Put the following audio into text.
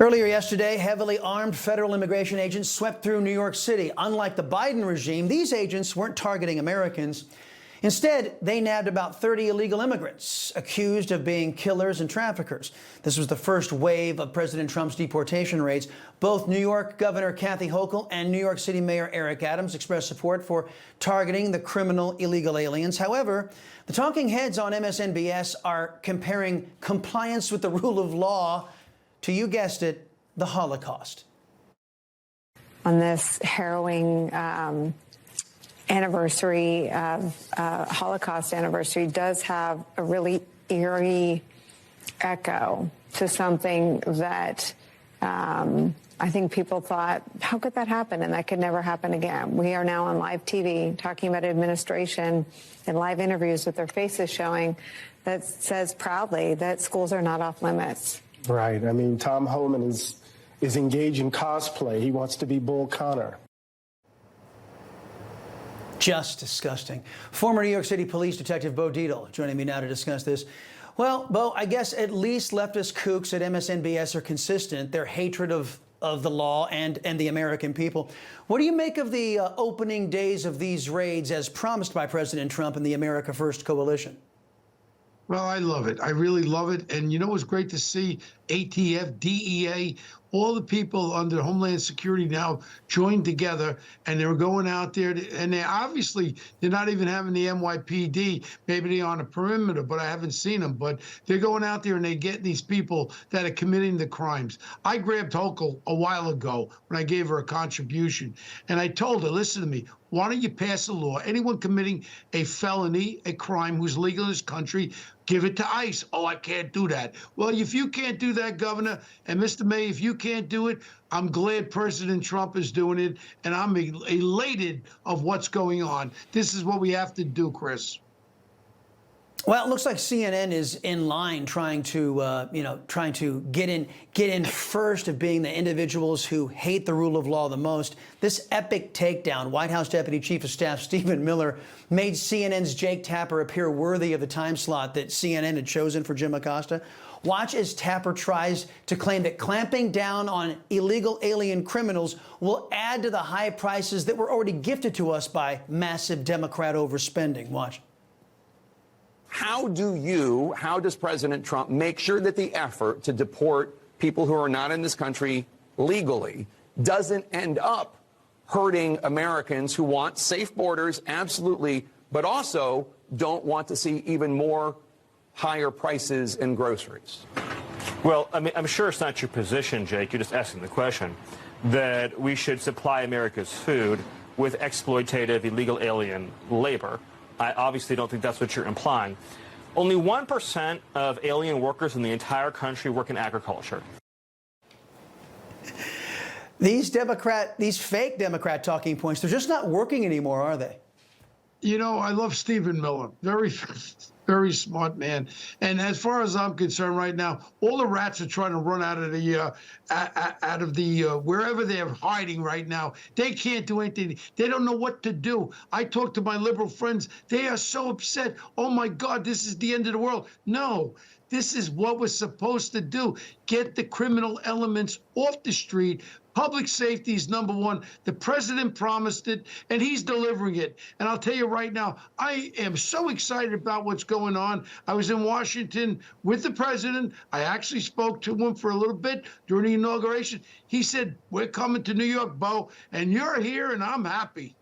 Earlier yesterday, heavily armed federal immigration agents swept through New York City. Unlike the Biden regime, these agents weren't targeting Americans. Instead, they nabbed about 30 illegal immigrants accused of being killers and traffickers. This was the first wave of President Trump's deportation raids. Both New York Governor Kathy Hochul and New York City Mayor Eric Adams expressed support for targeting the criminal illegal aliens. However, the talking heads on MSNBS are comparing compliance with the rule of law to, you guessed it, the Holocaust. On this harrowing anniversary of Holocaust anniversary does have a really eerie echo to something that I think people thought, how could that happen? And that could never happen again. We are now on live TV talking about administration and live interviews with their faces showing that says proudly that schools are not off limits. Right. I mean, Tom Homan is engaged in cosplay. He wants to be Bull Connor. Just disgusting. Former New York City Police Detective Bo Dietl joining me now to discuss this. Well, Bo, I guess at least leftist kooks at MSNBS are consistent. Their hatred of the law and the American people. What do you make of the opening days of these raids as promised by President Trump and the America First coalition? Well, I love it. I really love it. And you know, it's great to see ATF, DEA, all the people under Homeland Security now joined together, and they're going out there and they're not even having the NYPD. Maybe they're on a perimeter, but I haven't seen them. But they're going out there and they get these people that are committing the crimes. I grabbed Hochul a while ago when I gave her a contribution, and I told her, listen to me, why don't you pass a law? Anyone committing a felony, a crime, who's legal in this country, give it to ICE. Oh, I can't do that. Well, if you can't do that, Governor, and Mr. May, if you can't do it, I'm glad President Trump is doing it, and I'm elated of what's going on. This is what we have to do, Chris. Well, it looks like CNN is in line trying to get in first of being the individuals who hate the rule of law the most. This epic takedown, White House Deputy Chief of Staff Stephen Miller made CNN's Jake Tapper appear worthy of the time slot that CNN had chosen for Jim Acosta. Watch as Tapper tries to claim that clamping down on illegal alien criminals will add to the high prices that were already gifted to us by massive Democrat overspending. Watch. How does President Trump make sure that the effort to deport people who are not in this country legally doesn't end up hurting Americans who want safe borders, absolutely, but also don't want to see even more higher prices in groceries? Well, I mean, I'm sure it's not your position, Jake, you're just asking the question, that we should supply America's food with exploitative illegal alien labor. I obviously don't think that's what you're implying. Only 1% of alien workers in the entire country work in agriculture. These fake Democrat talking points, they're just not working anymore, are they? You know, I love Stephen Miller. Very smart man. And as far as I'm concerned right now, all the rats are trying to run out of the wherever they're hiding right now. They can't do anything. They don't know what to do. I talk to my liberal friends. They are so upset. Oh my God, this is the end of the world. No. This is what we're supposed to do. Get the criminal elements off the street. Public safety is number one. The president promised it, and he's delivering it. And I'll tell you right now, I am so excited about what's going on. I was in Washington with the president. I actually spoke to him for a little bit during the inauguration. He said, we're coming to New York, Bo, and you're here, and I'm happy.